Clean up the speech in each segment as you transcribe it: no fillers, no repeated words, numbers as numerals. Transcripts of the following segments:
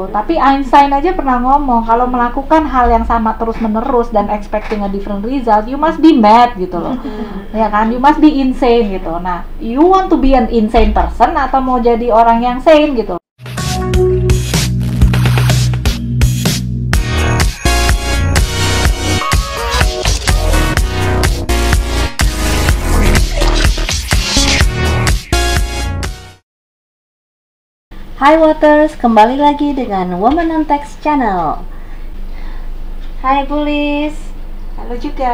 Tapi Einstein aja pernah ngomong kalau melakukan hal yang sama terus-menerus dan expecting a different result, you must be mad gitu loh. Ya kan, you must be insane gitu. Nah, you want to be an insane person atau mau jadi orang yang sane gitu. Hai Waters, kembali lagi dengan Woman on Text Channel. Hai Bulis, Halo juga.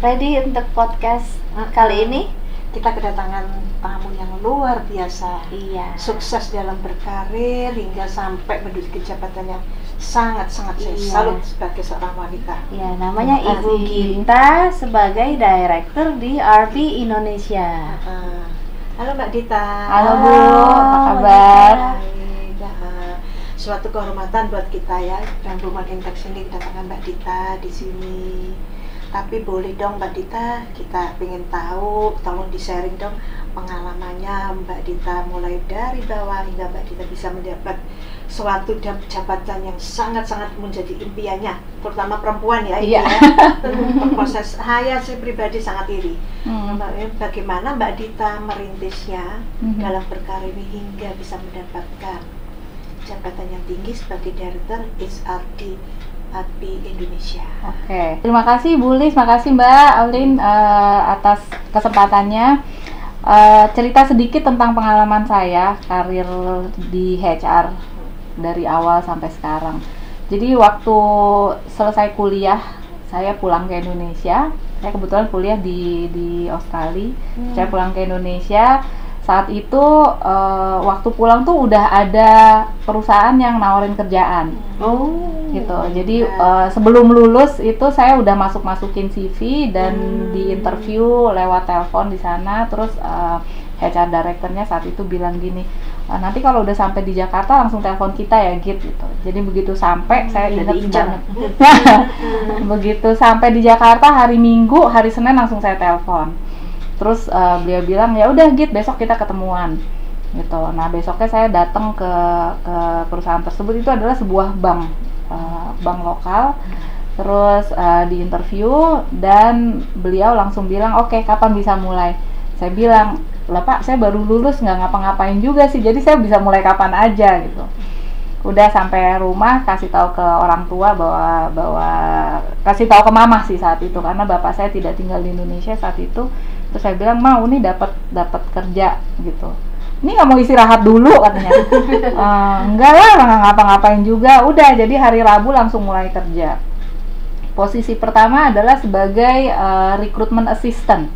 ready untuk podcast kali ini? Kita kedatangan tamu yang luar biasa. Iya. Sukses dalam berkarir hingga sampai menduduki jabatan yang sangat-sangat saya Iya. salut sebagai seorang wanita. Ya, namanya Terima Ibu kasih. Gita sebagai Director di RP Indonesia. Halo Mbak Dita. Halo, Bu. Apa kabar? Baik. Suatu kehormatan buat kita ya, dan Woman in Text ini kedatangan Mbak Dita di sini. Tapi boleh dong Mbak Dita, kita pengen tahu, tolong di-sharing dong pengalamannya Mbak Dita mulai dari bawah hingga Mbak Dita bisa mendapat suatu jabatan yang sangat-sangat menjadi impiannya, terutama perempuan ya. Iya. Proses saya sih pribadi sangat iri. Bagaimana Mbak Dita merintisnya dalam berkarir ini hingga bisa mendapatkan jabatan yang tinggi sebagai Director HRD RP Indonesia. Oke. Terima kasih Bulis, makasih Mbak Aulin atas kesempatannya. Cerita sedikit tentang pengalaman saya karir di HR dari awal sampai sekarang. Jadi waktu selesai kuliah, saya pulang ke Indonesia. Saya kebetulan kuliah di Australia. Saya pulang ke Indonesia. Saat itu waktu pulang tuh udah ada perusahaan yang nawarin kerjaan. Gitu. Jadi sebelum lulus itu saya udah masukin CV dan di interview lewat telepon di sana. Terus HR directornya saat itu bilang gini, nanti kalau udah sampai di Jakarta langsung telepon kita ya Git gitu. Jadi begitu sampai saya ingat banget. Begitu sampai di Jakarta hari Minggu, hari Senin langsung saya telepon. Terus beliau bilang ya udah Git, besok kita ketemuan gitu. Nah besoknya saya datang ke perusahaan tersebut. Itu adalah sebuah bank lokal. Terus di interview dan beliau langsung bilang oke, kapan bisa mulai. Saya bilang lah Pak, saya baru lulus nggak ngapa-ngapain juga sih, jadi saya bisa mulai kapan aja gitu. Udah sampai rumah kasih tahu ke orang tua bahwa kasih tahu ke mama sih saat itu, karena bapak saya tidak tinggal di Indonesia saat itu. Terus saya bilang, "Mau nih dapat kerja gitu. Ini nggak mau istirahat dulu," katanya. Enggak lah, nggak ngapa-ngapain juga. Udah, jadi hari Rabu langsung mulai kerja. Posisi pertama adalah sebagai recruitment assistant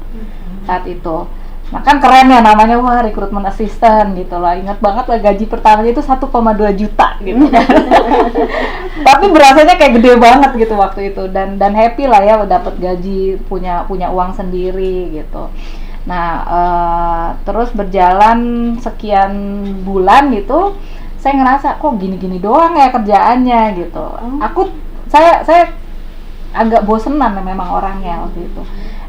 saat itu. Nah kan keren ya namanya, wah recruitment assistant gitu lah. Ingat banget lah gaji pertamanya itu 1,2 juta gitu kan. Tapi berasanya kayak gede banget gitu waktu itu, dan happy lah ya dapat gaji, punya uang sendiri gitu. Nah terus berjalan sekian bulan gitu, saya ngerasa kok gini-gini doang ya kerjaannya gitu. Saya agak bosenan memang orangnya waktu itu.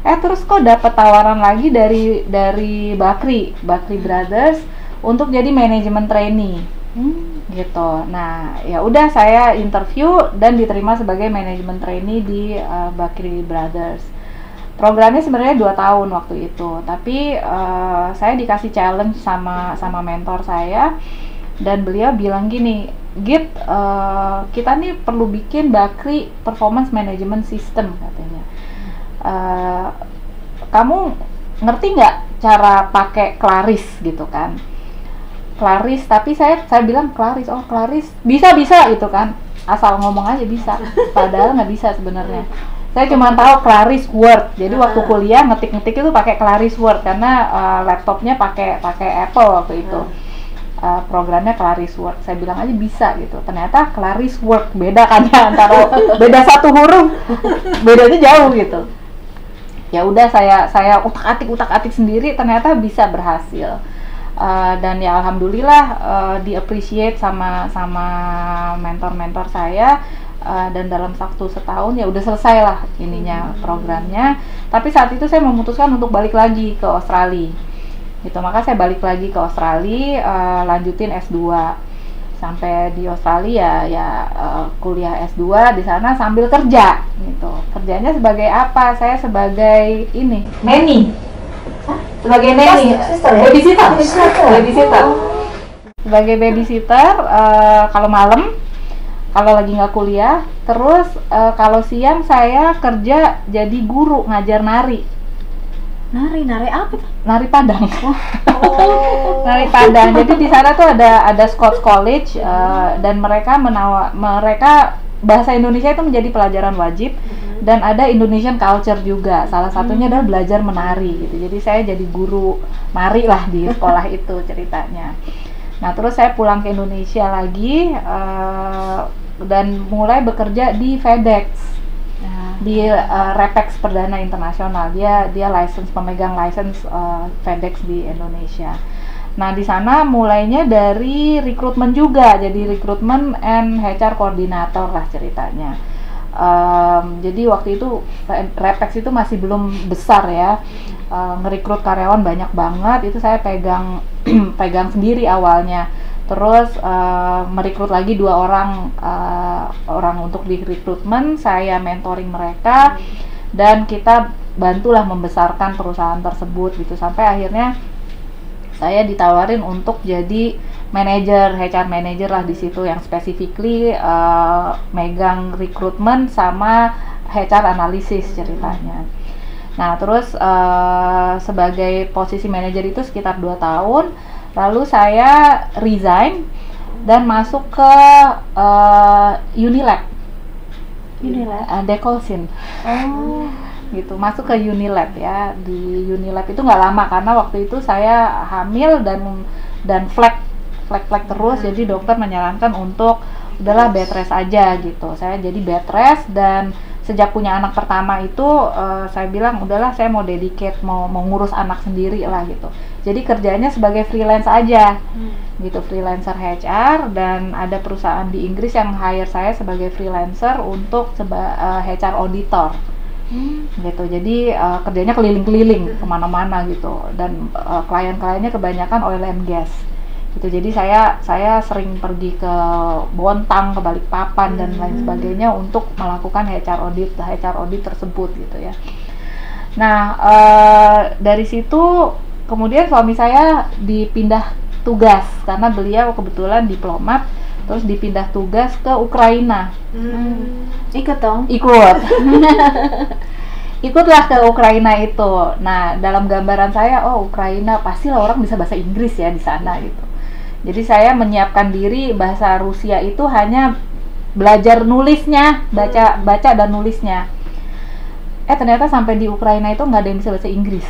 Terus kok dapat tawaran lagi dari Bakri Brothers untuk jadi manajemen trainee gitu. Nah ya udah, saya interview dan diterima sebagai manajemen trainee di Bakri Brothers. Programnya sebenarnya 2 tahun waktu itu, tapi saya dikasih challenge sama mentor saya, dan beliau bilang gini, Git, kita nih perlu bikin Bakri Performance Management System katanya. Kamu ngerti nggak cara pakai Claris gitu kan? Claris, tapi saya bilang Claris, oh Claris bisa gitu kan, asal ngomong aja bisa, padahal nggak bisa sebenarnya. Saya cuma tahu Claris Word, jadi waktu kuliah ngetik itu pakai Claris Word karena laptopnya pakai Apple waktu itu. Programnya Claris Word, saya bilang aja bisa gitu. Ternyata Claris Word beda kan ya, antara beda satu huruf, bedanya jauh gitu. Ya udah, saya utak-atik sendiri, ternyata bisa berhasil. Dan ya alhamdulillah di-appreciate sama mentor-mentor saya, dan dalam waktu setahun ya udah selesai lah ininya programnya. Tapi saat itu saya memutuskan untuk balik lagi ke Australia gitu, maka saya balik lagi ke Australia, lanjutin S2 sampai di Australia ya kuliah S2 di sana sambil kerja gitu. Kerjanya sebagai apa? Saya sebagai ini nanny. Sebagai nanny, babysitter. Sebagai babysitter kalau malam, kalau lagi nggak kuliah. Terus kalau siang saya kerja jadi guru ngajar nari. Nari apa tuh? Nari Padang. Nari Padang. Jadi di sana tuh ada Scots College dan mereka bahasa Indonesia itu menjadi pelajaran wajib dan ada Indonesian culture juga. Salah satunya adalah belajar menari gitu. Jadi saya jadi guru nari lah di sekolah itu ceritanya. Nah, terus saya pulang ke Indonesia lagi dan mulai bekerja di FedEx. Di Repex Perdana Internasional, dia pemegang license FedEx di Indonesia. Nah, di sana mulainya dari rekrutmen juga, jadi rekrutmen and HR koordinator lah ceritanya. Jadi waktu itu Repex itu masih belum besar ya, ngerekrut karyawan banyak banget, itu saya pegang sendiri awalnya. Terus merekrut lagi 2 orang untuk di rekrutmen, saya mentoring mereka dan kita bantulah membesarkan perusahaan tersebut gitu, sampai akhirnya saya ditawarin untuk jadi HR manager lah di situ, yang specifically megang rekrutmen sama HR analisis ceritanya. Nah, terus sebagai posisi manajer itu sekitar 2 tahun. Lalu saya resign dan masuk ke Unilab. Dekolsin. Gitu, masuk ke Unilab ya. Di Unilab itu nggak lama karena waktu itu saya hamil dan flek terus. Jadi dokter menyarankan untuk udahlah bed rest aja gitu. Saya jadi bed rest dan sejak punya anak pertama itu saya bilang udahlah saya mau dedicate, mau ngurus anak sendiri lah gitu. Jadi kerjanya sebagai freelance aja gitu, freelancer HR, dan ada perusahaan di Inggris yang hire saya sebagai freelancer untuk HR auditor gitu. Jadi kerjanya keliling-keliling kemana-mana gitu, dan klien-kliennya kebanyakan oil and gas gitu. Jadi saya sering pergi ke Bontang, ke Balikpapan dan lain sebagainya untuk melakukan HR audit tersebut gitu ya. Nah, dari situ kemudian suami saya dipindah tugas karena beliau kebetulan diplomat, terus dipindah tugas ke Ukraina. Ikut dong? Ikut. Ikutlah ke Ukraina itu. Nah, dalam gambaran saya, oh Ukraina pastilah orang bisa bahasa Inggris ya di sana gitu. Jadi saya menyiapkan diri, bahasa Rusia itu hanya belajar nulisnya, baca dan nulisnya. Ternyata sampai di Ukraina itu nggak ada yang bisa bahasa Inggris.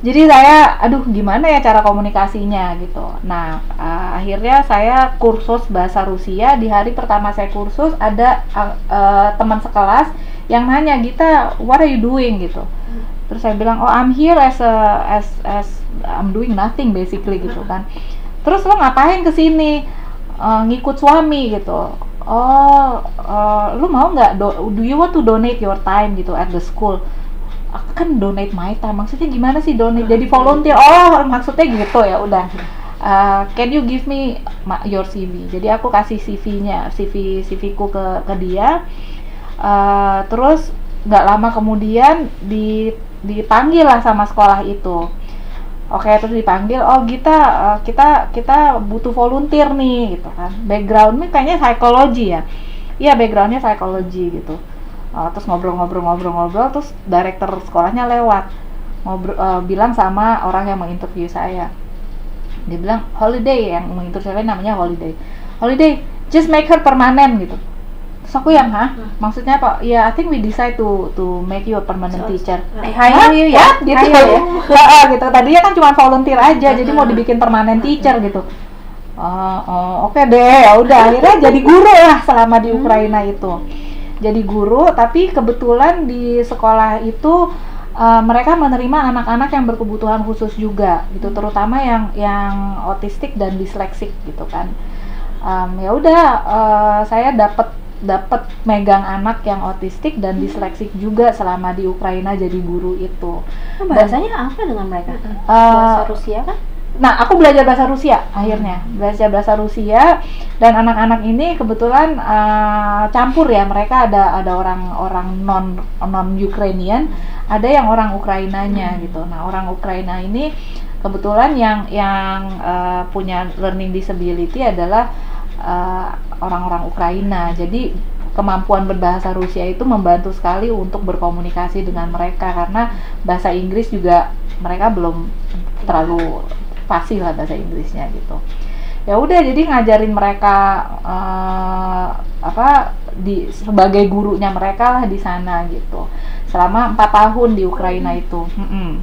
Jadi saya, aduh gimana ya cara komunikasinya gitu. Nah, akhirnya saya kursus bahasa Rusia. Di hari pertama saya kursus, ada teman sekelas yang nanya, Gita, what are you doing gitu. Terus saya bilang, oh I'm here as I'm doing nothing basically gitu kan. Terus lo ngapain kesini? Ngikut suami gitu. Lu mau nggak? Do you want to donate your time gitu at the school? Aku kan donate my time. Maksudnya gimana sih donate? Jadi volunteer. Oh, maksudnya gitu ya. Udah. Can you give me your CV? Jadi aku kasih CV-ku ke dia. Terus nggak lama kemudian dipanggil lah sama sekolah itu. Oke, terus dipanggil, oh kita butuh volunteer nih gitu kan. Backgroundnya kayaknya psikologi ya. Iya, backgroundnya psikologi gitu. Terus ngobrol, terus direktur sekolahnya lewat bilang sama orang yang menginterview saya. Dia bilang, Holiday, yang menginterview saya namanya Holiday, just make her permanent gitu. Terus aku yang, maksudnya apa? Ya, I think we decide to make you a permanent teacher. Hire you ya? Gitu ya? Gitu. Tadinya kan cuma volunteer aja, jadi mau dibikin permanent teacher gitu. Oke deh, ya udah akhirnya jadi guru lah selama di Ukraina itu. Jadi guru, tapi kebetulan di sekolah itu mereka menerima anak-anak yang berkebutuhan khusus juga gitu, terutama yang otistik dan disleksik gitu kan. Ya udah, saya dapat megang anak yang otistik dan disleksik juga selama di Ukraina jadi guru itu. Bahasanya apa dengan mereka? Bahasa Rusia kan? Nah, aku belajar bahasa Rusia akhirnya, belajar bahasa Rusia, dan anak-anak ini kebetulan campur ya, mereka ada orang non Ukrainian, ada yang orang Ukrainanya gitu. Nah, orang Ukraina ini kebetulan yang punya learning disability adalah orang-orang Ukraina. Jadi kemampuan berbahasa Rusia itu membantu sekali untuk berkomunikasi dengan mereka, karena bahasa Inggris juga mereka belum terlalu fasih lah bahasa Inggrisnya gitu. Ya udah, jadi ngajarin mereka sebagai gurunya mereka lah di sana gitu. Selama 4 tahun di Ukraina itu. 4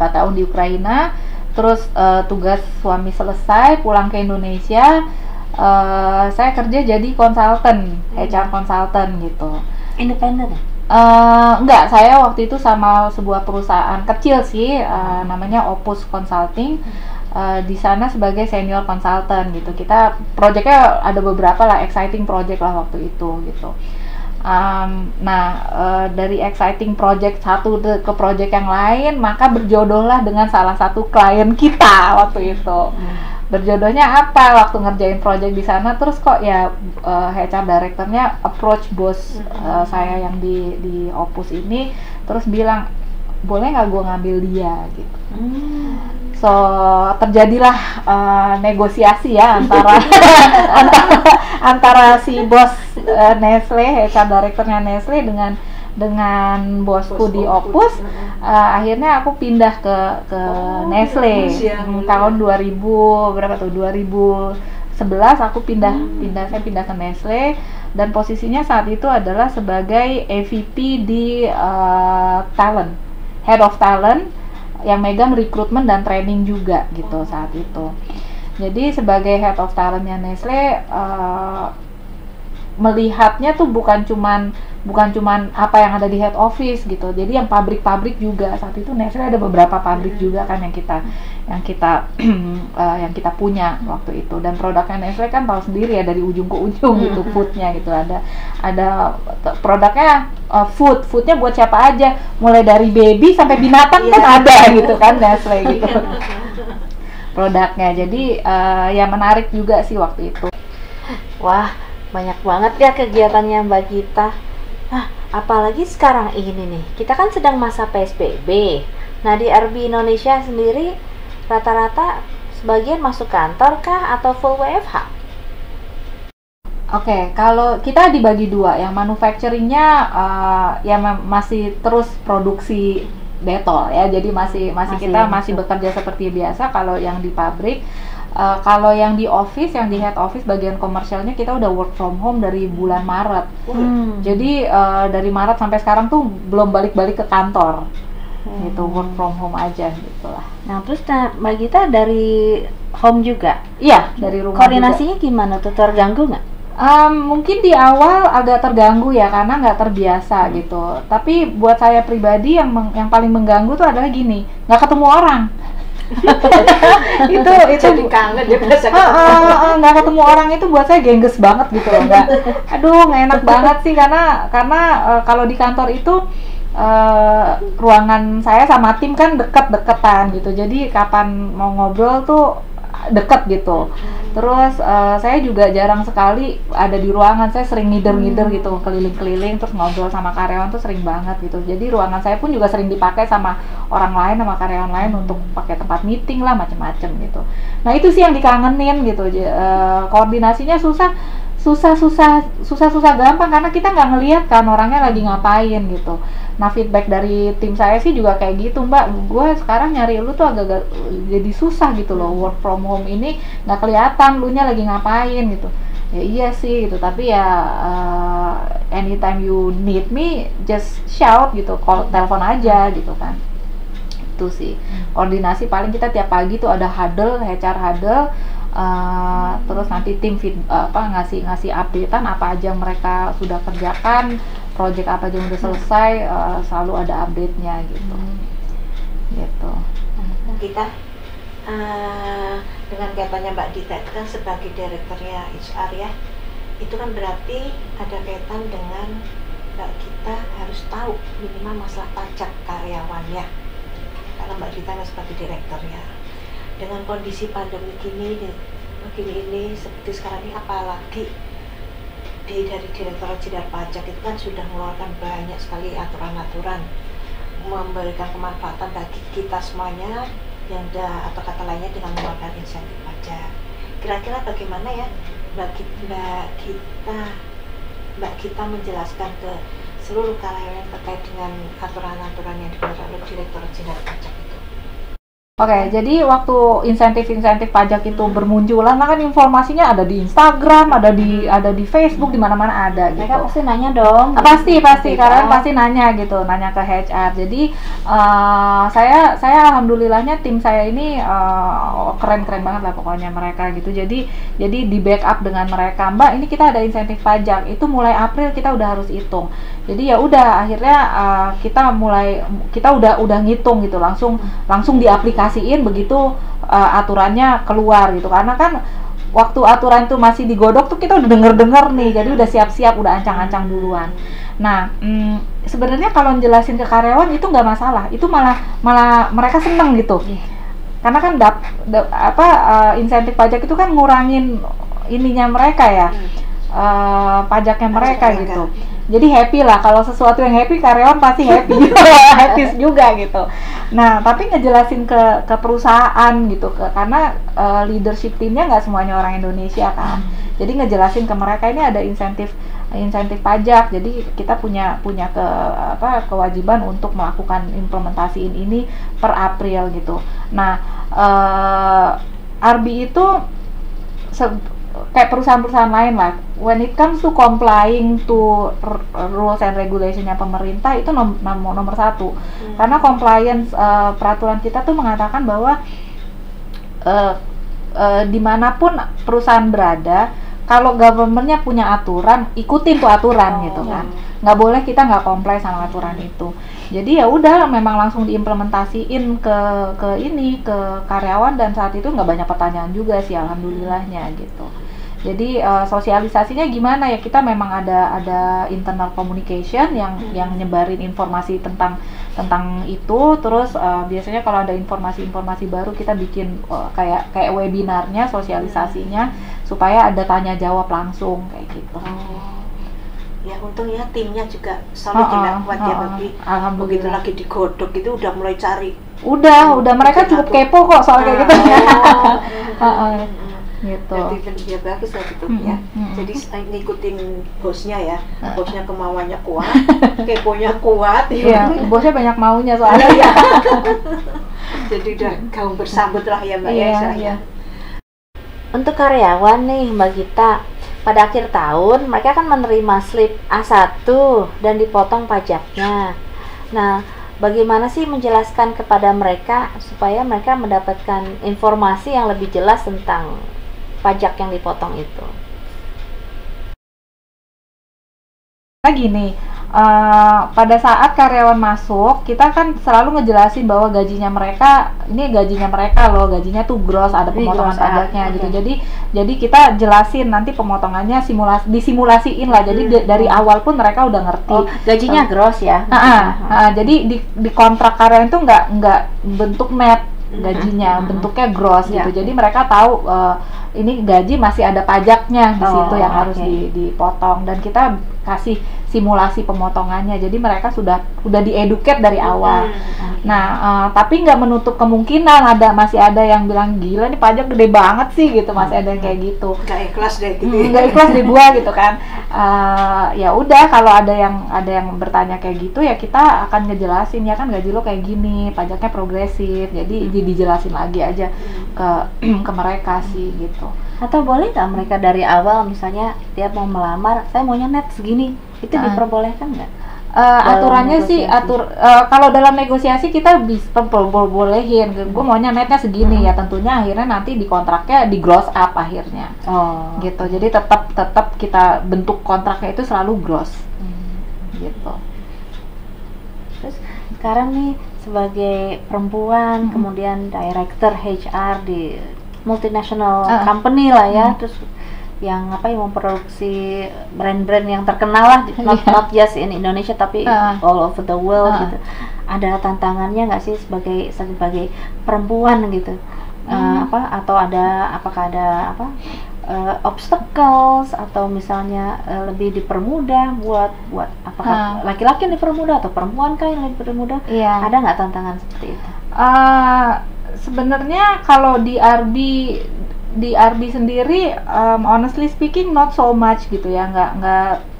tahun di Ukraina, terus tugas suami selesai, pulang ke Indonesia, saya kerja jadi konsultan, HR konsultan gitu. Independen ya? Enggak, saya waktu itu sama sebuah perusahaan kecil sih, namanya Opus Consulting. Di sana sebagai senior consultant gitu. Kita projectnya ada beberapa lah, exciting project lah waktu itu gitu. Dari exciting project satu ke project yang lain, maka berjodohlah dengan salah satu klien kita waktu itu. Berjodohnya apa? Waktu ngerjain project di sana, terus kok ya HR directornya approach bos saya yang di Opus ini, terus bilang, boleh nggak gue ngambil dia gitu. So terjadilah negosiasi ya antara si bos Nestle, HR directornya Nestle dengan bosku di Opus. Akhirnya aku pindah ke Nestle tahun 2011 aku saya pindah ke Nestle, dan posisinya saat itu adalah sebagai EVP di talent, head of talent, yang megang rekrutmen dan training juga gitu saat itu. Jadi sebagai head of talentnya Nestle, melihatnya tuh bukan cuman apa yang ada di head office gitu. Jadi yang pabrik-pabrik juga, saat itu Nestle ada beberapa pabrik juga kan yang kita yang kita punya waktu itu. Dan produknya Nestle kan tahu sendiri ya, dari ujung ke ujung gitu foodnya gitu. Ada produknya foodnya buat siapa aja, mulai dari baby sampai binatang kan ada gitu kan Nestle gitu produknya. Jadi ya menarik juga sih waktu itu. Wah, banyak banget ya kegiatannya Mbak Gita. Apalagi sekarang ini nih, kita kan sedang masa PSBB. Nah, di RB Indonesia sendiri rata-rata sebagian masuk kantor kah atau full WFH? Oke, kalau kita dibagi dua, yang manufacturingnya masih terus produksi detol ya, jadi masih kita masih bekerja seperti biasa. Kalau yang di pabrik, kalau yang di office, yang di head office bagian komersialnya, kita udah work from home dari bulan Maret. Jadi dari Maret sampai sekarang tuh belum balik-balik ke kantor. Gitu, work from home aja gitulah. Nah, terus Mbak Gita dari home juga? Iya, dari rumah. Koordinasinya juga gimana tuh, terganggu nggak? Mungkin di awal agak terganggu ya, karena nggak terbiasa gitu. Tapi buat saya pribadi yang paling mengganggu tuh adalah gini, nggak ketemu orang. itu jadi kangen ya nggak ketemu orang itu buat saya gengges banget gitu loh. Nggak enak banget sih, karena kalau di kantor itu ruangan saya sama tim kan deket-deketan gitu, jadi kapan mau ngobrol tuh deket gitu. Terus saya juga jarang sekali ada di ruangan, saya sering ngider gitu, keliling-keliling terus ngobrol sama karyawan tuh sering banget gitu. Jadi ruangan saya pun juga sering dipakai sama orang lain, sama karyawan lain untuk pakai tempat meeting lah, macem-macem gitu. Nah itu sih yang dikangenin gitu. Koordinasinya susah gampang, karena kita nggak ngelihat kan orangnya lagi ngapain gitu. Nah feedback dari tim saya sih juga kayak gitu, Mbak, gue sekarang nyari lu tuh agak jadi susah gitu loh, work from home ini nggak kelihatan lu nya lagi ngapain gitu. Ya iya sih gitu, tapi ya anytime you need me just shout gitu, telepon aja gitu kan. Itu sih koordinasi paling kita tiap pagi tuh ada huddle, HR huddle. Terus nanti tim ngasih updatean apa aja mereka sudah kerjakan, project apa aja yang udah selesai, selalu ada update-nya gitu. Gitu. Kita dengan kaitannya Mbak Dita itu kan sebagai direkturnya HR ya, itu kan berarti ada kaitan dengan Mbak Dita harus tahu minimal masalah pajak karyawannya, karena Mbak Dita kan sebagai direkturnya. dengan kondisi pandemi begini ini seperti sekarang ini, apalagi dari Direktorat Jenderal Pajak itu kan sudah mengeluarkan banyak sekali aturan-aturan memberikan kemanfaatan bagi kita semuanya yang atau kata lainnya dengan mengeluarkan insentif pajak. Kira-kira bagaimana ya Mbak Gita menjelaskan ke seluruh karyawan terkait dengan aturan-aturan yang dikeluarkan oleh Direktorat Jenderal Pajak itu? Oke, jadi waktu insentif-insentif pajak itu bermunculan, kan informasinya ada di Instagram, ada di Facebook, di mana-mana ada gitu. Mereka pasti nanya dong. Pasti karena pasti nanya gitu, nanya ke HR. Jadi saya alhamdulillahnya tim saya ini keren-keren banget lah pokoknya mereka gitu. Jadi di backup dengan mereka, Mbak, ini kita ada insentif pajak, itu mulai April kita udah harus hitung. Jadi ya udah akhirnya kita udah ngitung gitu, langsung diaplikasikan begitu aturannya keluar gitu, karena kan waktu aturan itu masih digodok tuh kita udah denger nih, jadi udah siap-siap, udah ancang-ancang duluan. Nah sebenarnya kalau jelasin ke karyawan itu nggak masalah, itu malah mereka seneng gitu, karena kan insentif pajak itu kan ngurangin ininya mereka ya, pajaknya mereka gitu. Jadi happy lah, kalau sesuatu yang happy karyawan pasti happy happy juga gitu. Nah tapi ngejelasin ke perusahaan gitu, karena leadership timnya nggak semuanya orang Indonesia kan. Jadi ngejelasin ke mereka ini ada insentif pajak, jadi kita punya kewajiban untuk melakukan implementasiin ini per April gitu. Nah Arbi itu kayak perusahaan-perusahaan lain lah, when it comes to complying to rules and regulation-nya pemerintah itu nomor satu. Karena compliance peraturan kita tuh mengatakan bahwa dimanapun perusahaan berada, kalau government-nya punya aturan, ikutin tuh aturan gitu kan. Nggak boleh kita nggak comply sama aturan itu. Jadi ya udah, memang langsung diimplementasiin ke karyawan, dan saat itu nggak banyak pertanyaan juga sih, alhamdulillahnya gitu. Jadi sosialisasinya gimana ya, kita memang ada internal communication yang nyebarin informasi tentang itu. Terus biasanya kalau ada informasi baru kita bikin kayak webinarnya, sosialisasinya, supaya ada tanya jawab langsung kayak gitu. Ya untungnya timnya juga solid, kuat ya, Babi. Begitu lagi digodok itu udah mulai cari. Udah mereka cukup kepo kok soal kayak gitu. Gitu. Jadi dia bagus lah gitu ya. Jadi ngikutin bosnya ya, bosnya kemauannya kuat, keponya kuat. Iya, bosnya banyak maunya soalnya. Jadi udah gaung bersambut lah ya Mbak ya. Untuk karyawan nih Mbak Gita, pada akhir tahun mereka kan menerima slip A1 dan dipotong pajaknya. Nah, bagaimana sih menjelaskan kepada mereka supaya mereka mendapatkan informasi yang lebih jelas tentang pajak yang dipotong itu? Nah gini, pada saat karyawan masuk, kita kan selalu ngejelasin bahwa gajinya mereka loh, gajinya tuh gross, ada pemotongan pajaknya gitu. Jadi kita jelasin nanti pemotongannya disimulasiin lah. Jadi dari awal pun mereka udah ngerti. Gajinya gross ya. Jadi di kontrak karyawan itu nggak bentuk net gajinya, bentuknya gross gitu. Jadi mereka tahu ini gaji masih ada pajaknya di situ yang harus dipotong, dan kita kasih simulasi pemotongannya. Jadi mereka sudah dieduket dari awal. Nah, tapi nggak menutup kemungkinan masih ada yang bilang, gila nih pajak gede banget sih gitu, masih ada yang kayak gitu. Nggak ikhlas deh gitu. Nggak ikhlas deh gua gitu kan. Ya udah, kalau ada yang bertanya kayak gitu ya kita akan ngejelasin, ya kan gaji lo kayak gini, pajaknya progresif. Jadi dijelasin lagi aja ke mereka sih gitu. Atau boleh nggak mereka dari awal, misalnya dia mau melamar, saya maunya net segini, itu diperbolehkan nggak? Aturannya sih kalau dalam negosiasi kita bisa bolehin, gue maunya netnya segini ya, tentunya akhirnya nanti di kontraknya di gross up akhirnya. Gitu. Jadi tetap kita bentuk kontraknya itu selalu gross. Gitu. Terus sekarang nih sebagai perempuan, kemudian director HR di multinational company lah ya, terus yang memproduksi brand-brand yang terkenal lah, not just in Indonesia tapi all over the world gitu. Ada tantangannya nggak sih sebagai perempuan gitu Atau apakah ada obstacles atau misalnya lebih dipermudah buat apakah laki-laki yang dipermudah atau perempuan kah yang lebih dipermudah? Iya. Ada nggak tantangan seperti itu? Sebenarnya kalau di RB sendiri, honestly speaking not so much gitu ya,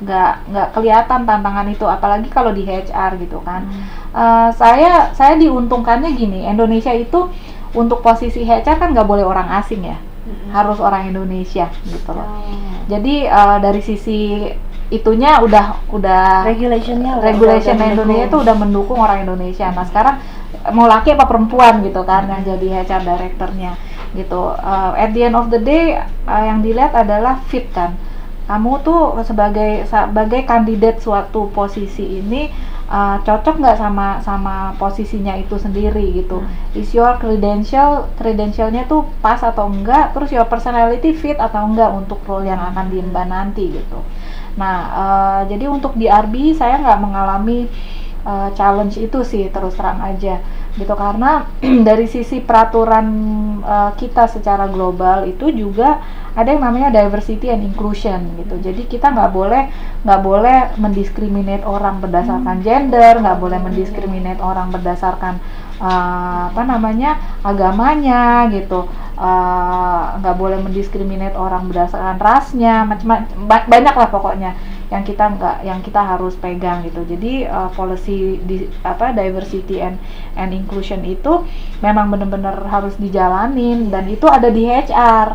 nggak kelihatan tantangan itu, apalagi kalau di HR gitu kan. Saya diuntungkannya gini, Indonesia itu untuk posisi HR kan nggak boleh orang asing ya, harus orang Indonesia gitu loh. Jadi dari sisi itunya udah regulation Indonesia itu udah mendukung orang Indonesia. Nah sekarang mau laki apa perempuan gitu kan yang jadi HR directornya gitu. At the end of the day yang dilihat adalah fit kan. Kamu tuh sebagai kandidat suatu posisi ini cocok nggak sama posisinya itu sendiri gitu. Is your credentialnya tuh pas atau enggak, terus your personality fit atau enggak untuk role yang akan diemban nanti gitu. Nah jadi untuk di RB saya nggak mengalami challenge itu sih, terus terang aja gitu, karena dari sisi peraturan kita secara global itu juga ada yang namanya diversity and inclusion gitu. Jadi kita nggak boleh mendiskriminate orang berdasarkan gender, nggak boleh mendiskriminate orang berdasarkan agamanya gitu, nggak boleh mendiskriminate orang berdasarkan rasnya, banyak lah pokoknya yang kita harus pegang gitu. Jadi policy diversity and inclusion itu memang benar-benar harus dijalanin, dan itu ada di HR.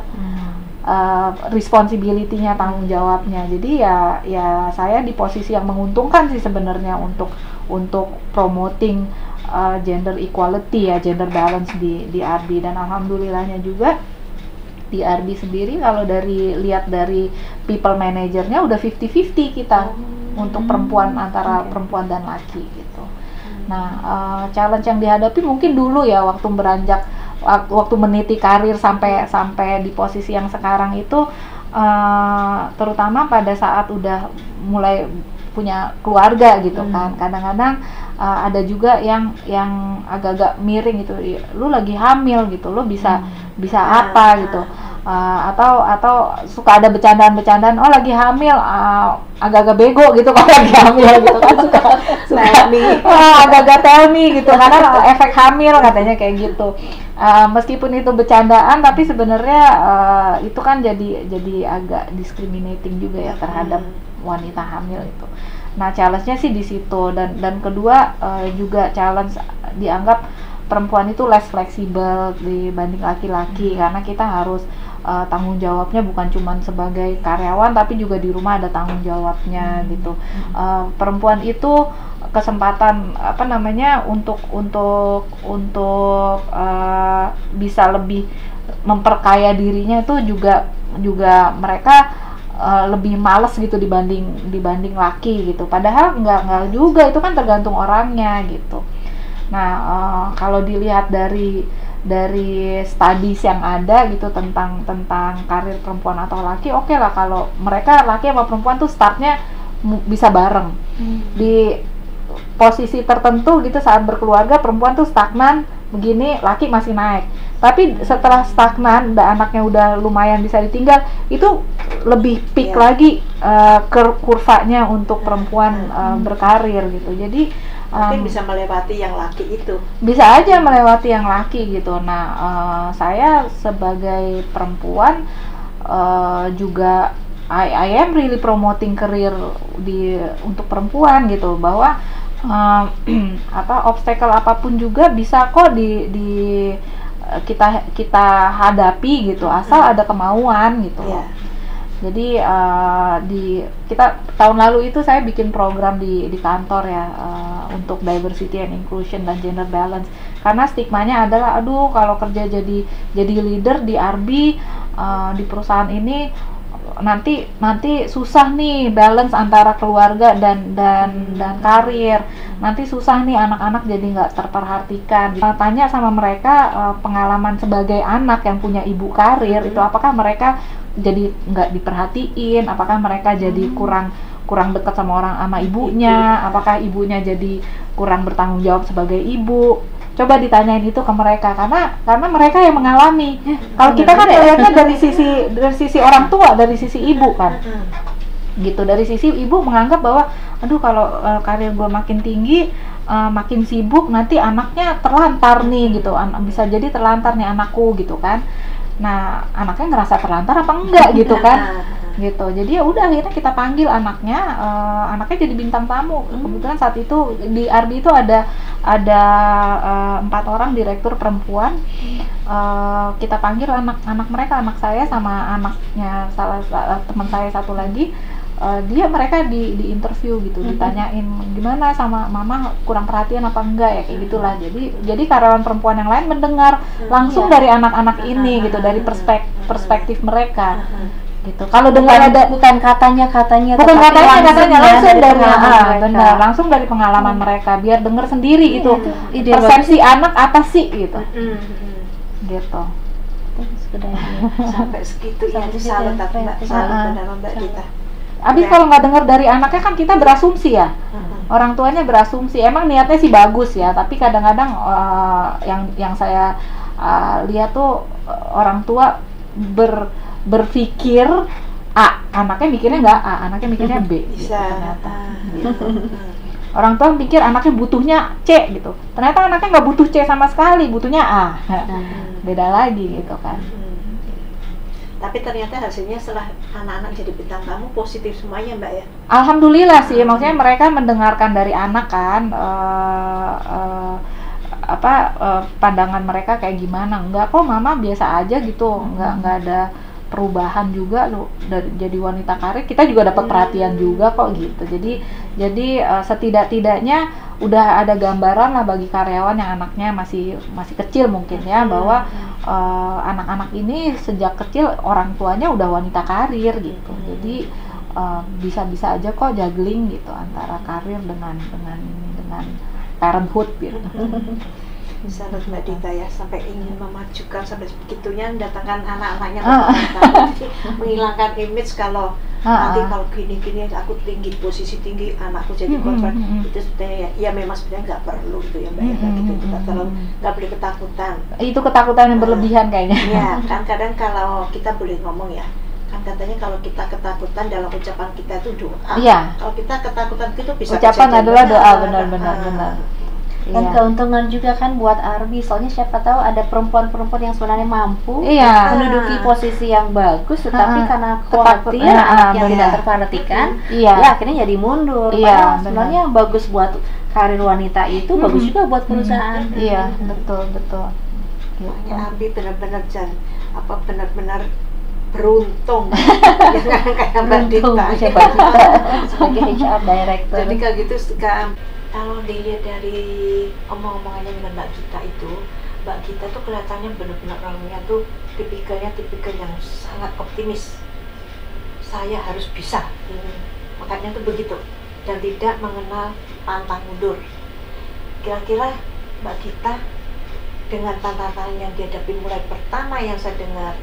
Responsibility-nya, tanggung jawabnya. Jadi ya saya di posisi yang menguntungkan sih sebenarnya untuk promoting gender equality ya, gender balance di RB. Dan alhamdulillahnya juga di RB sendiri kalau lihat dari people manajernya udah 50-50 kita untuk perempuan, antara perempuan dan laki gitu. Nah challenge yang dihadapi mungkin dulu ya waktu meniti karir sampai di posisi yang sekarang itu, terutama pada saat udah mulai punya keluarga gitu kan. Kadang-kadang ada juga yang agak-agak miring gitu, lu lagi hamil gitu, lu bisa apa gitu, atau suka ada bercandaan oh lagi hamil, agak-agak bego gitu kalau lagi hamil gitu kan, suka agak-agak tell me gitu karena efek hamil katanya kayak gitu. Meskipun itu bercandaan, tapi sebenarnya itu kan jadi agak discriminating juga ya terhadap wanita hamil itu. Nah challenge-nya sih di situ, dan kedua juga challenge dianggap perempuan itu less fleksibel dibanding laki-laki, karena kita harus tanggung jawabnya bukan cuma sebagai karyawan tapi juga di rumah ada tanggung jawabnya gitu. Perempuan itu kesempatan untuk bisa lebih memperkaya dirinya itu juga mereka lebih males gitu dibanding laki gitu. Padahal nggak juga, itu kan tergantung orangnya gitu. Nah kalau dilihat dari studies yang ada gitu tentang karir perempuan atau laki, oke lah kalau mereka laki sama perempuan tuh startnya bisa bareng di posisi tertentu gitu. Saat berkeluarga perempuan tuh stagnan begini, laki masih naik. Tapi setelah stagnan, anaknya udah lumayan bisa ditinggal, itu lebih peak lagi kurvanya untuk perempuan berkarir gitu. Jadi mungkin bisa melewati yang laki itu. Bisa aja melewati yang laki gitu. Nah, saya sebagai perempuan juga I am really promoting career untuk perempuan gitu, bahwa obstacle apapun juga bisa kok kita hadapi gitu, asal ada kemauan gitu. Jadi kita tahun lalu itu saya bikin program di kantor ya, untuk diversity and inclusion dan gender balance, karena stigmanya adalah aduh kalau kerja jadi leader di RB, di perusahaan ini nanti susah nih balance antara keluarga dan karir, nanti susah nih anak-anak jadi nggak terperhatikan. Tanya sama mereka pengalaman sebagai anak yang punya ibu karir itu, apakah mereka jadi nggak diperhatiin, apakah mereka jadi kurang dekat sama ibunya, apakah ibunya jadi kurang bertanggung jawab sebagai ibu. Coba ditanyain itu ke mereka, karena mereka yang mengalami. Kalau kita kan lihatnya dari sisi orang tua, dari sisi ibu kan, gitu. Dari sisi ibu menganggap bahwa, aduh kalau karir gue makin tinggi, makin sibuk, nanti anaknya terlantar nih gitu, bisa jadi terlantar nih anakku gitu kan. Nah anaknya ngerasa terlantar apa enggak gitu kan, gitu. Jadi ya udah akhirnya kita panggil anaknya jadi bintang tamu. Kebetulan saat itu di Arbi itu ada 4 orang direktur perempuan. Kita panggil anak mereka, anak saya sama anaknya teman saya satu lagi. Mereka di interview gitu, ditanyain gimana sama mama, kurang perhatian apa enggak ya, kayak gitulah. Jadi karyawan perempuan yang lain mendengar langsung dari anak-anak ini gitu, dari perspektif mereka gitu. Kalau dengar ada bukan katanya langsung dari benar, langsung dari pengalaman mereka, biar dengar sendiri gitu persepsi anak apa sih gitu. Gitu. Sampai segitu ya, salut Mbak Dita. Abis kalau nggak dengar dari anaknya kan kita berasumsi ya, orang tuanya berasumsi. Emang niatnya sih bagus ya, tapi kadang-kadang yang saya lihat tuh orang tua berpikir A, anaknya mikirnya nggak A, anaknya mikirnya B. Bisa. Ternyata. Gitu. Orang tua pikir anaknya butuhnya C gitu, ternyata anaknya nggak butuh C sama sekali, butuhnya A. Beda lagi gitu kan. Tapi ternyata hasilnya setelah anak-anak jadi bintang tamu positif semuanya Mbak ya? Alhamdulillah sih, maksudnya mereka mendengarkan dari anak kan, pandangan mereka kayak gimana. Enggak kok mama, biasa aja gitu, enggak ada perubahan juga lo jadi wanita karir, kita juga dapat perhatian juga kok gitu. Jadi setidak-tidaknya udah ada gambaran lah bagi karyawan yang anaknya masih kecil mungkin ya, bahwa anak-anak ini sejak kecil orang tuanya udah wanita karir gitu. Jadi bisa-bisa aja kok juggling gitu antara karir dengan parenthood gitu. Salut Mbak Dita ya, sampai ingin memajukan sampai begitunya mendatangkan anak-anaknya menghilangkan image kalau nanti kalau gini-gini aku tinggi, posisi tinggi, anakku jadi korban. Itu sebenarnya ya memang sebenarnya nggak perlu itu ya Mbak ya, gitu, nggak boleh ketakutan. Itu ketakutan yang berlebihan kayaknya. Iya kan, kadang kalau kita boleh ngomong ya, kan katanya kalau kita ketakutan dalam ucapan kita itu doa. Iya. Kalau kita ketakutan itu bisa ucapan adalah doa, benar. Dan keuntungan juga kan buat Arbi, soalnya siapa tahu ada perempuan-perempuan yang sebenarnya mampu menduduki posisi yang bagus, tetapi karena khawatir yang tidak terperhatikan, ya akhirnya jadi mundur. Padahal sebenarnya bagus buat karir wanita itu, bagus juga buat perusahaan. Iya, betul. Makanya Arbi benar-benar benar-benar beruntung kayak Mbak Dita sebagai HR director. Jadi kalau gitu kalau dilihat dari omong-omongannya dengan Mbak Gita itu, Mbak Gita tuh kelihatannya benar-benar orangnya tuh tipikal yang sangat optimis. Saya harus bisa, makanya tuh begitu, dan tidak mengenal pantang mundur. Kira-kira Mbak Gita dengan tantangan yang dihadapi mulai pertama yang saya dengar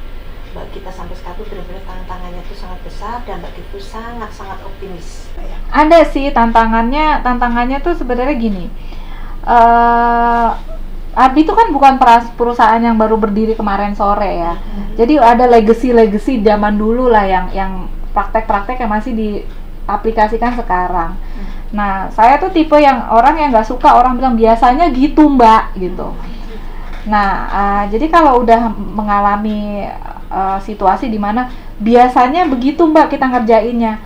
Mbak Gita sampai sekarang tuh benar-benar tantangannya tuh sangat besar, dan Mbak Gita sangat optimis. Ada sih tantangannya tuh sebenarnya gini. Arbi itu kan bukan perusahaan yang baru berdiri kemarin sore ya. Jadi ada legacy zaman dulu lah yang praktek-praktek yang masih diaplikasikan sekarang. Nah, saya tuh tipe yang orang yang nggak suka orang bilang biasanya gitu Mbak gitu. Nah, jadi kalau udah mengalami situasi di mana biasanya begitu Mbak kita ngerjainnya,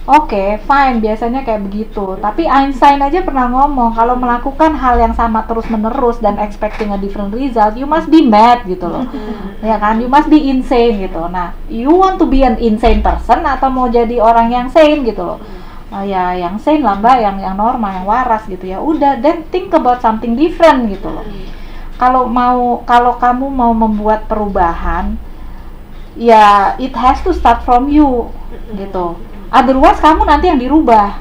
oke, fine, biasanya kayak begitu. Tapi Einstein aja pernah ngomong kalau melakukan hal yang sama terus menerus dan expecting a different result, you must be mad gitu loh. Ya kan, you must be insane gitu. Nah, you want to be an insane person atau mau jadi orang yang sane gitu loh. Ya yang sane lah Mbak, yang normal, yang waras gitu ya. Udah, then think about something different gitu loh. Kalau kamu mau membuat perubahan, ya it has to start from you gitu. Otherwise kamu nanti yang dirubah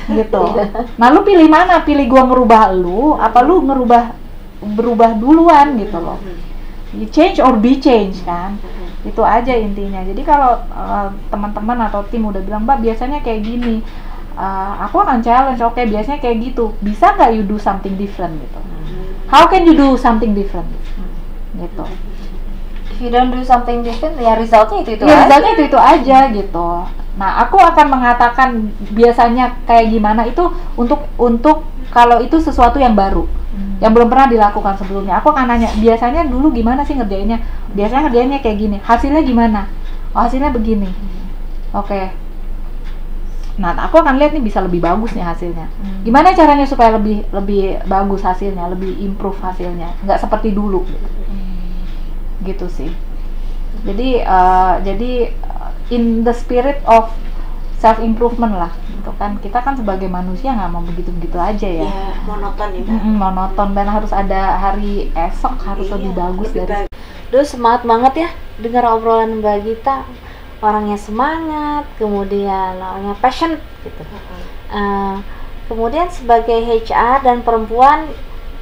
gitu. Nah lu pilih mana? Pilih gua ngerubah lu, apa lu berubah duluan gitu loh. You change or be changed kan. Itu aja intinya. Jadi kalau teman-teman atau tim udah bilang Mbak biasanya kayak gini, aku akan challenge. Oke, biasanya kayak gitu, bisa nggak you do something different gitu. How can you do something different? Gitu. If you don't do something different, ya resultnya itu Ya, aja. resultnya itu aja gitu. Nah, aku akan mengatakan biasanya kayak gimana itu untuk kalau itu sesuatu yang baru, yang belum pernah dilakukan sebelumnya. Aku akan nanya, biasanya dulu gimana sih ngerjainnya? Biasanya ngerjainnya kayak gini. Hasilnya gimana? Oh, hasilnya begini. Oke. Nah, aku akan lihat nih bisa lebih bagus nih hasilnya. Gimana caranya supaya lebih bagus hasilnya, lebih improve hasilnya, nggak seperti dulu. Gitu sih. Jadi in the spirit of self improvement lah, gitu kan. Kita kan sebagai manusia nggak mau begitu aja ya. Ya, monoton ya, Mbak. Monoton, dan harus ada hari esok harus lebih bagus lebih dari. Duh, semangat banget ya dengar obrolan Mbak Gita. Orangnya semangat, kemudian orangnya passionate gitu. Kemudian sebagai HR dan perempuan,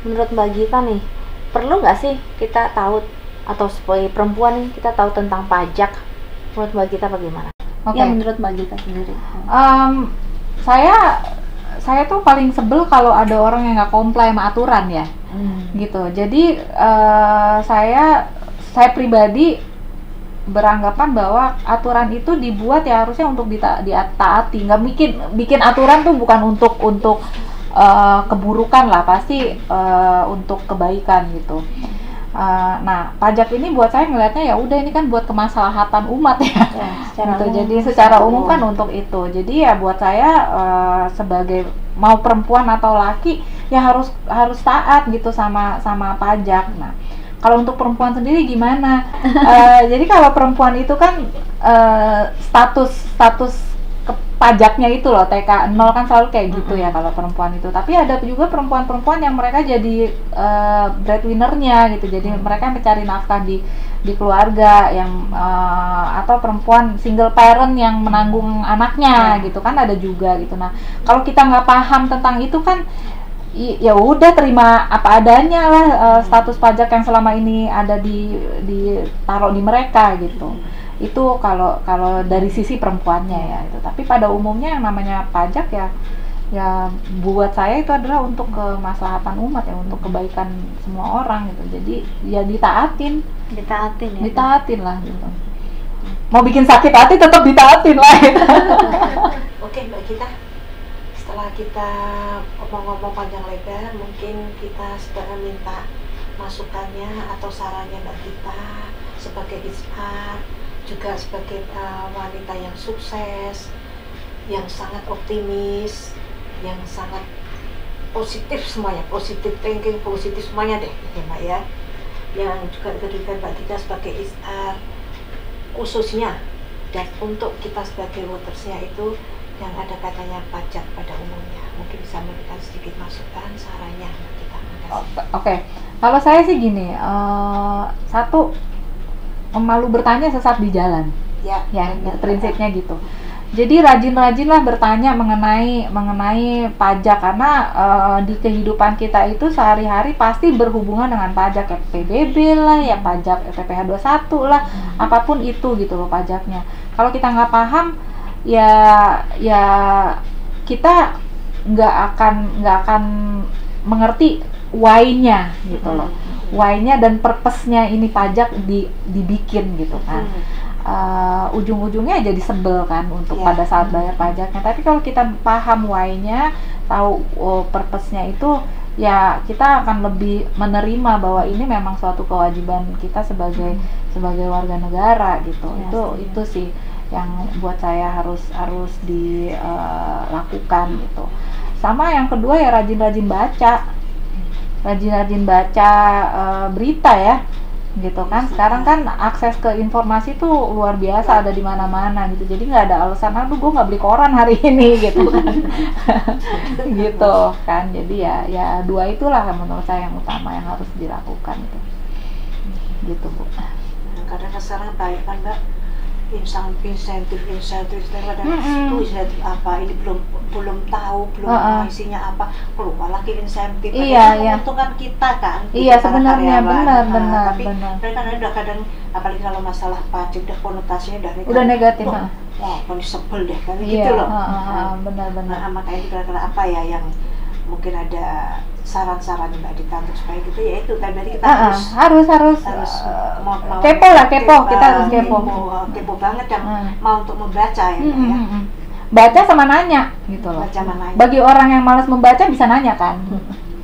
menurut Mbak Gita nih, perlu nggak sih kita tahu, atau sebagai perempuan nih kita tahu tentang pajak? Menurut Mbak Gita bagaimana? Oke. Ya, menurut Mbak Gita sendiri. Saya tuh paling sebel kalau ada orang yang nggak comply sama aturan ya, gitu. Jadi saya pribadi beranggapan bahwa aturan itu dibuat ya harusnya untuk ditaati. Nggak bikin aturan tuh bukan untuk keburukan lah, pasti untuk kebaikan gitu. Nah, pajak ini buat saya ngelihatnya ya udah, ini kan buat kemaslahatan umat ya, gitu. Jadi secara umum kan untuk itu. Jadi ya buat saya sebagai mau perempuan atau laki ya harus taat gitu sama pajak. Nah, kalau untuk perempuan sendiri gimana? Jadi kalau perempuan itu kan status pajaknya itu loh, TK 0 kan selalu kayak gitu ya kalau perempuan itu. Tapi ada juga perempuan-perempuan yang mereka jadi breadwinner-nya gitu. Jadi mereka mencari nafkah di keluarga yang atau perempuan single parent yang menanggung anaknya gitu kan, ada juga gitu. Nah, kalau kita nggak paham tentang itu kan ya udah terima apa adanya lah, status pajak yang selama ini ada ditaruh di mereka gitu. Itu kalau dari sisi perempuannya ya itu. Tapi pada umumnya yang namanya pajak ya buat saya itu adalah untuk kemaslahatan umat ya, untuk kebaikan semua orang gitu. Jadi ya ditaatin lah gitu. Mau bikin sakit hati tetap ditaatin lah gitu. Oke, Mbak Gita, setelah kita ngomong-ngomong panjang lebar, mungkin kita sedang minta masukannya atau sarannya Mbak Gita sebagai HR, juga sebagai wanita yang sukses, yang sangat optimis, yang sangat positif semuanya, positif thinking, positif semuanya deh, ya Mbak ya. Yang juga kedua Mbak Gita sebagai HR khususnya, dan untuk kita sebagai votersnya itu yang ada katanya pajak pada umumnya, mungkin bisa memberikan sedikit masukan sarannya Mbak Gita. Oke. Kalau saya sih gini, satu, malu bertanya sesat di jalan. Ya, prinsipnya gitu. Jadi rajin-rajinlah bertanya mengenai pajak, karena di kehidupan kita itu sehari-hari pasti berhubungan dengan pajak, ya PBB lah, ya pajak PPh 21 lah, apapun itu gitu loh pajaknya. Kalau kita nggak paham, ya kita nggak akan mengerti why-nya gitu loh. Why-nya dan purpose-nya ini pajak dibikin gitu kan. Ujung-ujungnya jadi sebel kan untuk pada saat bayar pajaknya. Tapi kalau kita paham why-nya, tahu purpose-nya itu, ya kita akan lebih menerima bahwa ini memang suatu kewajiban kita sebagai warga negara gitu. Itu sih yang buat saya harus dilakukan gitu. Sama yang kedua ya rajin-rajin baca berita ya gitu kan. Sekarang kan akses ke informasi tuh luar biasa, ada di mana-mana gitu. Jadi nggak ada alasan aduh gue nggak beli koran hari ini gitu kan. Gitu kan. Jadi ya dua itulah menurut saya yang utama yang harus dilakukan gitu Bu. Kadang sekarang banyak kan Mbak insentif kadang itu insentif apa, ini belum tahu isinya apa, keluar lagi insentif, menguntungkan kita kan. Iya sebenarnya benar. Tapi mereka udah kadang, apalagi kalau masalah pajak udah konotasinya udah negatif. Wah, ini sebel deh kan gitu loh. Benar. Makanya kira-kira apa ya yang mungkin ada saran-saran Mbak Dita untuk supaya gitu ya itu tadi kita harus mau kepo lah, kita harus kepo banget dan mau untuk membaca ya Mbak ya. Baca sama nanya gitu loh. Baca sama nanya. Bagi orang yang malas membaca bisa nanya kan.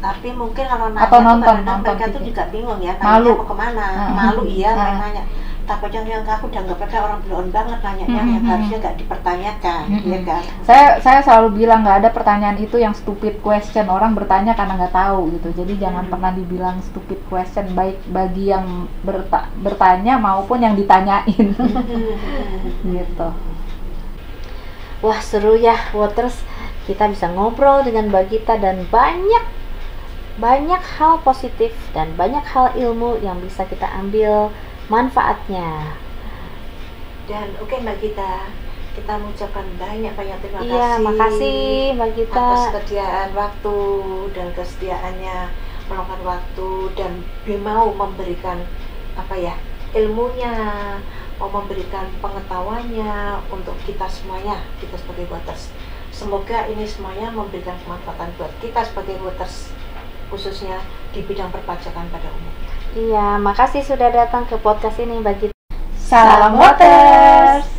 Tapi mungkin kalau nanya atau nonton mereka tuh gitu. juga bingung ya, Malu. mau kemana, malu iya main nanya. Takutnya yang aku udah nggak orang belum banget nanya yang harusnya nggak dipertanyakan, ya kan? Saya selalu bilang nggak ada pertanyaan itu yang stupid question, orang bertanya karena nggak tahu gitu. Jadi jangan pernah dibilang stupid question, baik bagi yang bertanya maupun yang ditanyain. Gitu. Wah seru ya Waters, kita bisa ngobrol dengan Mbak Gita dan banyak hal positif dan banyak hal ilmu yang bisa kita ambil manfaatnya. Dan oke Mbak Gita, kita mengucapkan banyak terima kasih. Iya, makasih Mbak Gita atas kesediaan waktu dan kesediaannya meluangkan waktu dan mau memberikan ilmunya, mau memberikan pengetahuannya untuk kita semuanya, kita sebagai voters. Semoga ini semuanya memberikan kemanfaatan buat kita sebagai voters, khususnya di bidang perpajakan pada umumnya. Iya, makasih sudah datang ke podcast ini Mbak Gita. Salam Waters.